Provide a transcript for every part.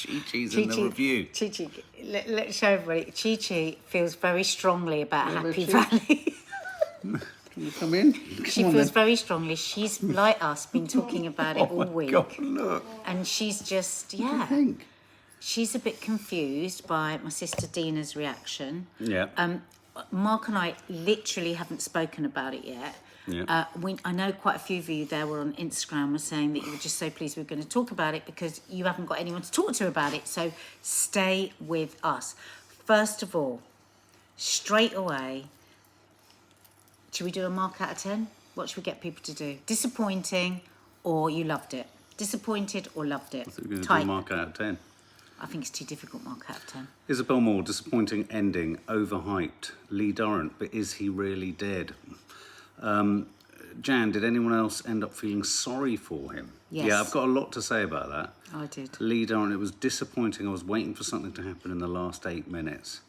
Chi-Chi's in the review. Chi-Chi, let's show everybody. Chi-Chi feels very strongly about Happy Valley. Can you come in? She feels very strongly. She's, like us, been talking about it all week. God, look. And she's just, What do you think? She's a bit confused by my sister Dina's reaction. Yeah. Mark and I literally haven't spoken about it yet. Yeah. I know quite a few of you there were on Instagram were saying that you were just so pleased we were going to talk about it because you haven't got anyone to talk to about it. So stay with us. First of all, straight away, should we do a mark out of 10? What should we get people to do? Disappointing or you loved it? Disappointed or loved it? I think we're going to do a mark out of 10. I think it's too difficult, mark out of 10. Isabel Moore, disappointing ending, overhyped. Lee Durrant, but is he really dead? Jan, did anyone else end up feeling sorry for him? Yes. Yeah, I've got a lot to say about that. I did. Lee Durrant, it was disappointing. I was waiting for something to happen in the last 8 minutes.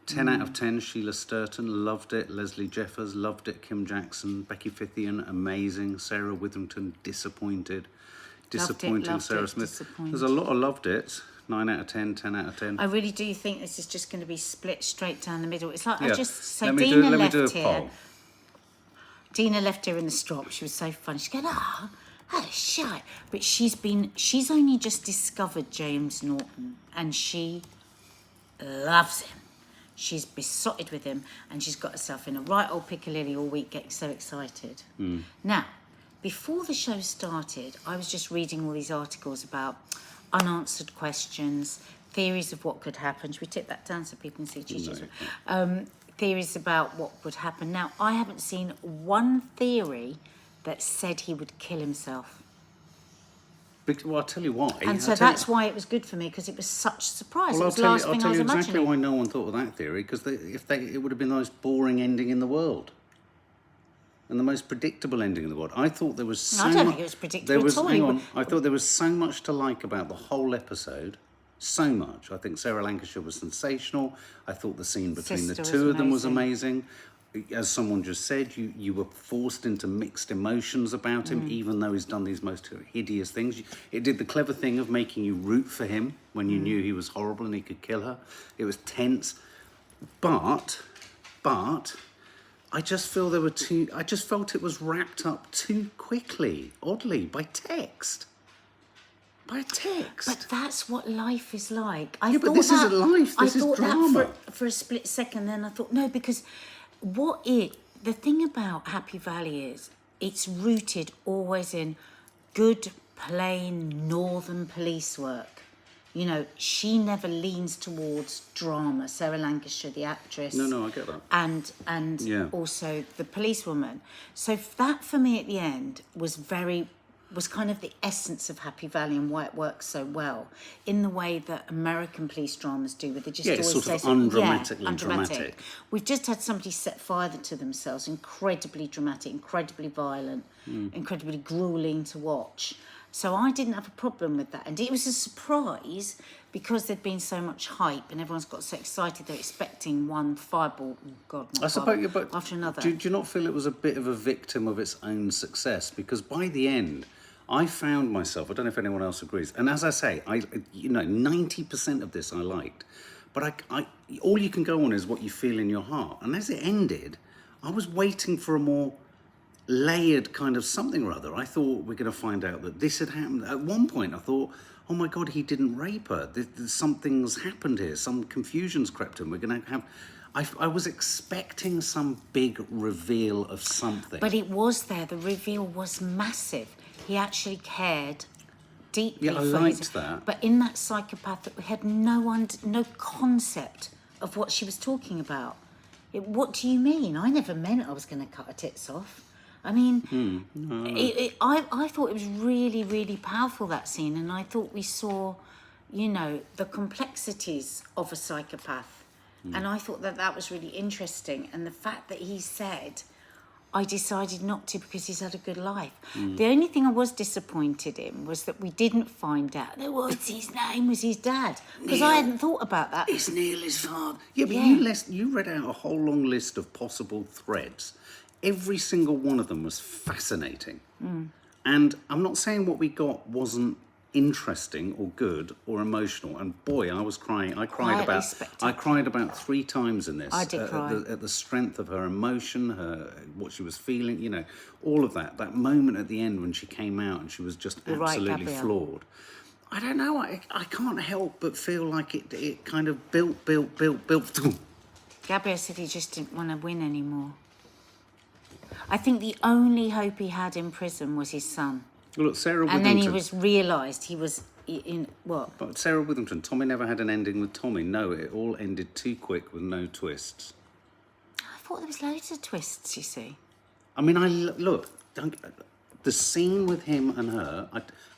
10 out of 10, Sheila Sturton, loved it. Leslie Jeffers, loved it. Kim Jackson, Becky Fithian, amazing. Sarah Witherington, disappointed. Disappointing. Sarah Smith. There's a lot of loved it. 9 out of 10, 10 out of 10. I really do think this is just going to be split straight down the middle. It's like, Yeah. I just, so Let Dina me left do a here. poll. Dina left here in the strop. She was so funny. She's going, shite. But she's only just discovered James Norton and she loves him. She's besotted with him and she's got herself in a right old piccalilli all week getting so excited. Now, before the show started, I was just reading all these articles about unanswered questions, theories of what could happen. Should we tip that down so people can see Chi-Chi's? Theories about what would happen. Now, I haven't seen one theory that said he would kill himself. Well, I'll tell you why. And so that's why it was good for me, because it was such a surprise. Well, It was the last thing I was exactly imagining. why no one thought of that theory, because it would have been the most boring ending in the world. And the most predictable ending in the world. I thought there was so much... I don't think it was predictable at all. Hang on. I thought there was so much to like about the whole episode. So much. I think Sarah Lancashire was sensational. I thought the scene between the two of them was amazing. As someone just said, you were forced into mixed emotions about him, even though he's done these most hideous things. It did the clever thing of making you root for him when you knew he was horrible and he could kill her. It was tense. But I just feel I just felt it was wrapped up too quickly, oddly, by text. By text. But that's what life is like. But this isn't life. This is drama. That for a split second, then I thought, no, because the thing about Happy Valley is it's rooted always in good, plain northern police work. You know, she never leans towards drama. Sarah Lancashire, the actress. No, I get that. And also the policewoman. So that for me at the end was kind of the essence of Happy Valley and why it works so well in the way that American police dramas do, where they just always sort say of undramatically dramatic. We've just had somebody set fire to themselves, incredibly dramatic, incredibly violent, incredibly grueling to watch. So I didn't have a problem with that. And it was a surprise because there'd been so much hype and everyone's got so excited they're expecting one fireball, after another. Do you not feel it was a bit of a victim of its own success? Because by the end, I found myself, I don't know if anyone else agrees, and as I say, 90% of this I liked, but I all you can go on is what you feel in your heart. And as it ended, I was waiting for a more layered kind of something or other. I thought we're going to find out that this had happened. At one point I thought, oh my God, he didn't rape her. Something's happened here. Some confusion's crept in. We're going to have... I was expecting some big reveal of something. But it was there. The reveal was massive. He actually cared deeply I liked that. But in that psychopath, we had no concept of what she was talking about. What do you mean? I never meant I was going to cut her tits off. I mean, I thought it was really, really powerful, that scene, and I thought we saw, the complexities of a psychopath, and I thought that was really interesting, and the fact that he said, I decided not to because he's had a good life. The only thing I was disappointed in was that we didn't find out that what's his name was his dad, because I hadn't thought about that. It's Neil, his father. Yeah, but you read out a whole long list of possible threads. Every single one of them was fascinating. And I'm not saying what we got wasn't interesting or good or emotional. And boy, I was crying. I cried about 3 times in this. I did cry. At the strength of her emotion, what she was feeling, you know, all of that. That moment at the end when she came out and she was just absolutely floored. I don't know. I can't help but feel like it kind of built. Gabriel said he just didn't want to win anymore. I think the only hope he had in prison was his son. Well, look, Sarah Withington. And then he realised he was in what? But Sarah Withington, Tommy never had an ending with Tommy. No, it all ended too quick with no twists. I thought there was loads of twists, you see. I mean, the scene with him and her,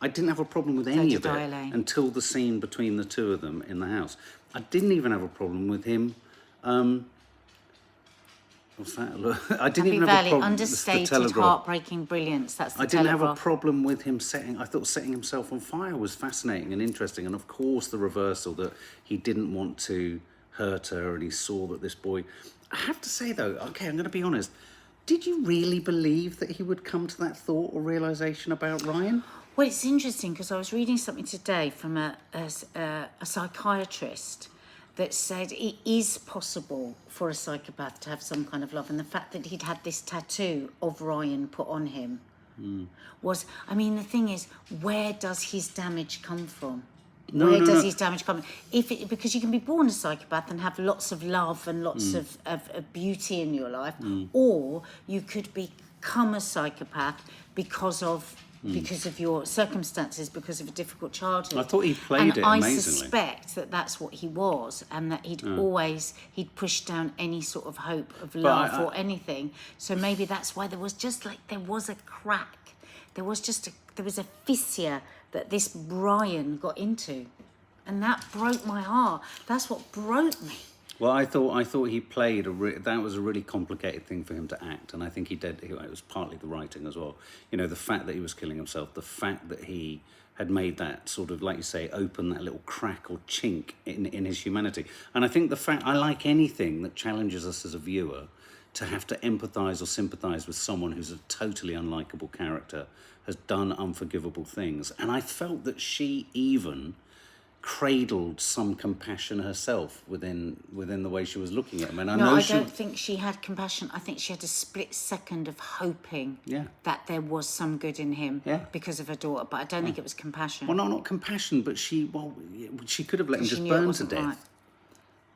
I didn't have a problem with any of it until the scene between the two of them in the house. I didn't even have a problem with him. What's that? Look, I didn't even have a problem. Understated, heartbreaking brilliance. That's the Telegraph. I didn't have a Telegraph. problem with him I thought setting himself on fire was fascinating and interesting, and of course the reversal that he didn't want to hurt her, and he saw that this boy. I have to say though, okay, I'm going to be honest. Did you really believe that he would come to that thought or realization about Ryan? Well, it's interesting because I was reading something today from a psychiatrist that said it is possible for a psychopath to have some kind of love, and the fact that he'd had this tattoo of Ryan put on him was, I mean, the thing is, where does his damage come from? Where does his damage come from? Because you can be born a psychopath and have lots of love and lots of beauty in your life, or you could become a psychopath because of your circumstances, because of a difficult childhood. I thought he played it amazingly. I suspect that that's what he was, and that he'd pushed down any sort of hope of love or anything. So maybe that's why there was a crack. There was a fissure that this Brian got into, and that broke my heart. That's what broke me. Well, I thought he played that was a really complicated thing for him to act, and I think he did. It was partly the writing as well. You know, the fact that he was killing himself, the fact that he had made that sort of, like you say, open that little crack or chink in his humanity. And I think the fact I like anything that challenges us as a viewer to have to empathise or sympathise with someone who's a totally unlikable character, has done unforgivable things, and I felt that she even cradled some compassion herself within the way she was looking at him. And I don't think she had compassion. I think she had a split second of hoping Yeah. that there was some good in him Yeah. because of her daughter, but I don't think it was compassion. Well, no, not compassion, but she could have let him just burn to death. Right.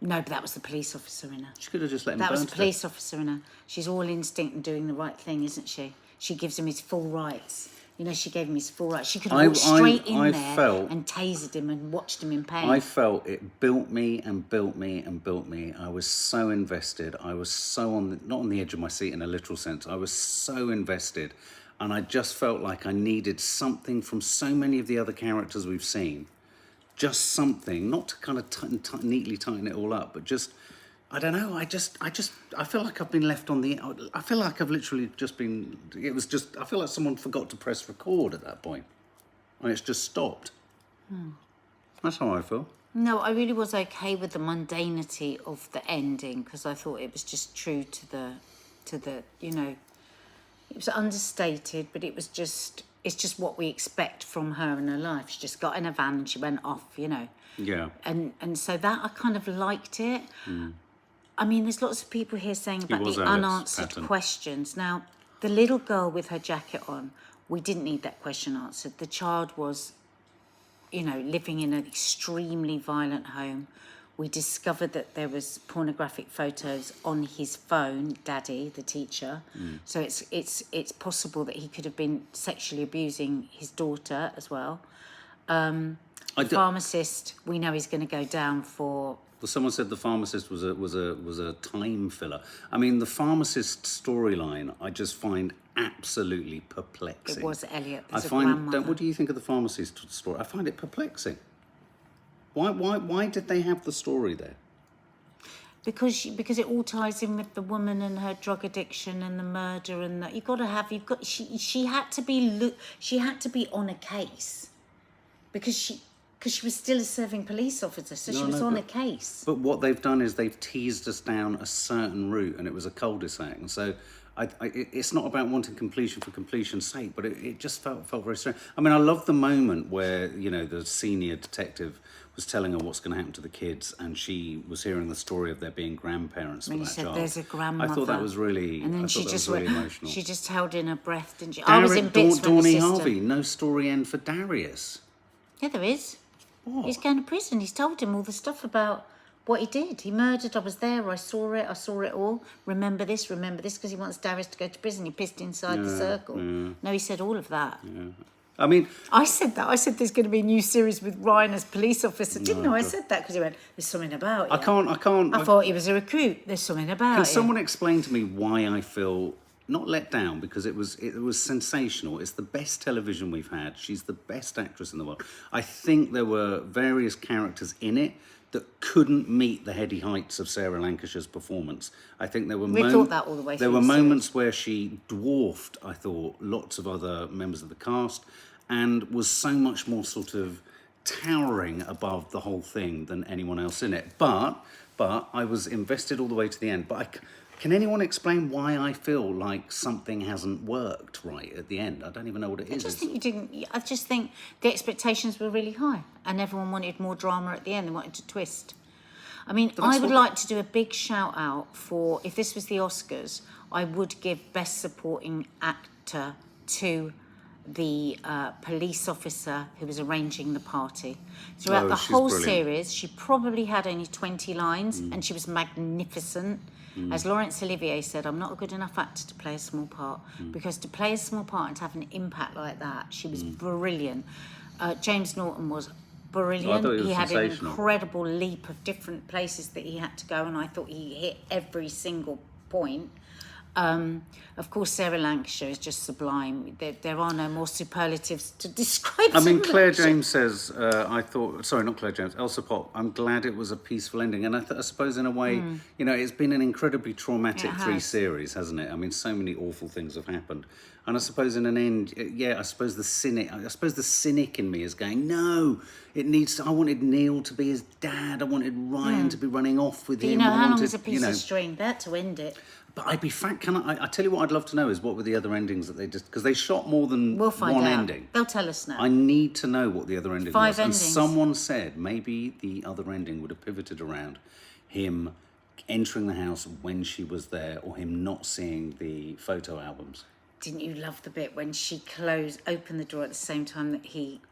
No, but that was the police officer in her. She could have just let him That burn was to the death. police officer in her. She's all instinct and doing the right thing, isn't she? She gives him his full rights. You know, she gave him his full rights. She could have walked straight in there and tasered him and watched him in pain. I felt it built me and built me and built me. I was so invested. I was so not on the edge of my seat in a literal sense. I was so invested. And I just felt like I needed something from so many of the other characters we've seen. Just something, not to kind of neatly tighten it all up, but just, I don't know, I feel like I've been left on the, I feel like I've literally just been, I feel like someone forgot to press record at that point. And it's just stopped. That's how I feel. No, I really was okay with the mundanity of the ending, because I thought it was just true to the, you know, it was understated, but it's just what we expect from her in her life. She just got in a van and she went off, you know. Yeah. And so that, I kind of liked it. I mean, there's lots of people here saying about the unanswered questions. Now, the little girl with her jacket on, we didn't need that question answered. The child was, you know, living in an extremely violent home. We discovered that there was pornographic photos on his phone, Daddy, the teacher. So it's possible that he could have been sexually abusing his daughter as well. The pharmacist, we know he's going to go down for. Well, someone said the pharmacist was a time filler. I mean, the pharmacist storyline I just find absolutely perplexing. It was Elliot. What do you think of the pharmacist story? I find it perplexing. Why did they have the story there? Because it all ties in with the woman and her drug addiction and the murder and that. She had to be on a case because she was still a serving police officer, so she was on a case. But what they've done is they've teased us down a certain route, and it was a cul-de-sac. And so it's not about wanting completion for completion's sake, but it just felt very strange. I mean, I love the moment where, you know, the senior detective was telling her what's going to happen to the kids, and she was hearing the story of there being grandparents for When that you said child. there's a grandmother. I thought that was really, and then she just went, emotional. she just held in her breath, didn't she? I was in bits when the Dawny sister... Harvey, no story end for Darius. Yeah, there is. What? He's going to prison. He's told him all the stuff about what he did. He murdered. I was there. I saw it all. Remember this, because he wants Darius to go to prison. He pissed inside the circle. No, he said all of that. Yeah. I mean, I said that. I said there's going to be a new series with Ryan as police officer. Didn't I? I said that because he went, there's something about it. I can't. I thought he was a recruit. There's something about it. Can someone explain to me why I feel not let down, because it was sensational. It's the best television we've had. She's the best actress in the world. I think there were various characters in it that couldn't meet the heady heights of Sarah Lancashire's performance. I think there were thought that all the way there through were the moments where she dwarfed, I thought, lots of other members of the cast, and was so much more sort of towering above the whole thing than anyone else in it. But I was invested all the way to the end. But can anyone explain why I feel like something hasn't worked right at the end? I don't even know what it is. I just think you didn't. I just think the expectations were really high, and everyone wanted more drama at the end. They wanted to twist. I mean, I would like to do a big shout out for, if this was the Oscars, I would give Best Supporting Actor to the police officer who was arranging the party. Throughout the whole series, she probably had only 20 lines, and she was magnificent. As Laurence Olivier said, I'm not a good enough actor to play a small part, because to play a small part and to have an impact like that, she was brilliant. James Norton was brilliant. He had an incredible leap of different places that he had to go, and I thought he hit every single point. Of course, Sarah Lancashire is just sublime. There are no more superlatives to describe. I mean, Claire James says, not Claire James, Elsa Pop, I'm glad it was a peaceful ending. And I suppose in a way, you know, it's been an incredibly traumatic 3 series, hasn't it? I mean, so many awful things have happened. And I suppose in an end, I suppose the cynic in me is going, no, I wanted Neil to be his dad. I wanted Ryan to be running off with him. You know, how long is a piece of string? They had to end it. But I'd be fat. I tell you what I'd love to know is what were the other endings that they just... Because they shot more than one out. Ending. They'll tell us now. I need to know what the other ending 5 was. endings. And someone said maybe the other ending would have pivoted around him entering the house when she was there, or him not seeing the photo albums. Didn't you love the bit when she opened the door at the same time that he...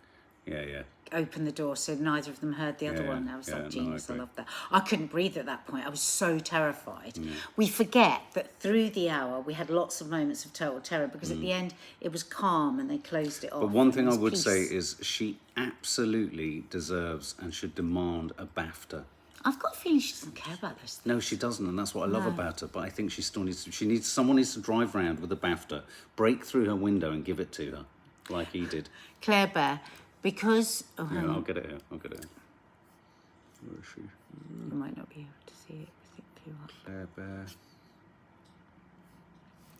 Yeah. Opened the door, so neither of them heard the other one. I was like, genius. I love that. I couldn't breathe at that point. I was so terrified. We forget that through the hour we had lots of moments of total terror, because at the end it was calm and they closed it off. But one thing I would say is she absolutely deserves and should demand a BAFTA. I've got a feeling she doesn't care about those things. No, she doesn't, and that's what I love about her. But I think she still needs. Someone needs to drive round with a BAFTA, break through her window, and give it to her, like he did. Claire Bear. Because... I'll get it here. Where is she? You might not be able to see it. Claire Bear.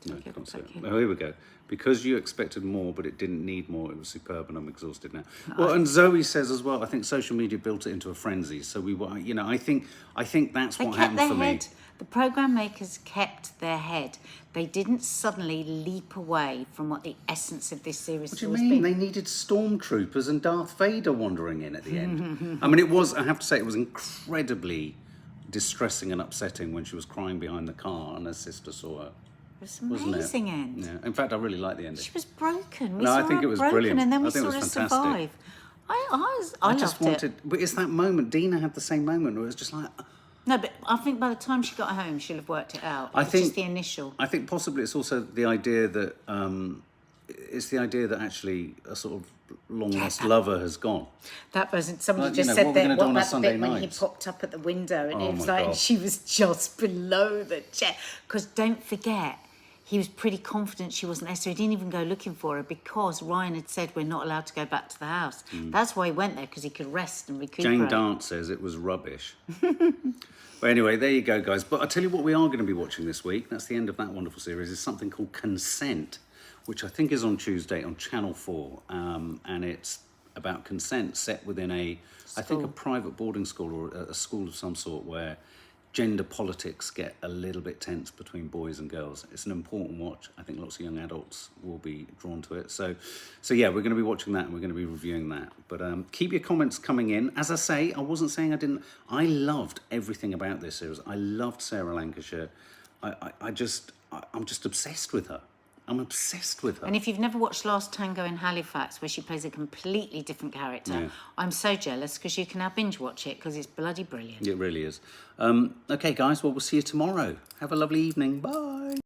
No, I can't see it. Oh, here we go. Because you expected more, but it didn't need more. It was superb, and I'm exhausted now. Well, and Zoe says as well, I think social media built it into a frenzy. So we were, you know, I think that's what happened for me. The programme makers kept their head. They didn't suddenly leap away from what the essence of this series was. What do you mean? They needed stormtroopers and Darth Vader wandering in at the end. I mean, I have to say, it was incredibly distressing and upsetting when she was crying behind the car and her sister saw her. It was amazing end. Yeah. In fact, I really liked the ending. She was broken. I think it was brilliant. And then we saw her survive. I just loved it. But it's that moment. Dina had the same moment where it was just like... No, but I think by the time she got home, she'll have worked it out. It's just the initial. I think possibly it's also the idea that actually a sort of long-lost lover has gone. That wasn't... Somebody just said that, what about the bit when he popped up at the window and it was like, she was just below the chair. Because don't forget, he was pretty confident she wasn't there, so he didn't even go looking for her, because Ryan had said we're not allowed to go back to the house. That's why he went there, because he could rest and recuperate. Jane Dart says it was rubbish. But anyway, there you go, guys. But I'll tell you what we are going to be watching this week. That's the end of that wonderful series. Is something called Consent, which I think is on Tuesday on Channel 4. And it's about consent set within I think a private boarding school or a school of some sort, where gender politics get a little bit tense between boys and girls. It's an important watch. I think lots of young adults will be drawn to it. So yeah, we're going to be watching that and we're going to be reviewing that. But keep your comments coming in. As I say, I wasn't saying I didn't. I loved everything about this series. I loved Sarah Lancashire. I'm just obsessed with her. I'm obsessed with her. And if you've never watched Last Tango in Halifax, where she plays a completely different character, I'm so jealous because you can now binge watch it because it's bloody brilliant. It really is. Okay, guys, well, we'll see you tomorrow. Have a lovely evening. Bye.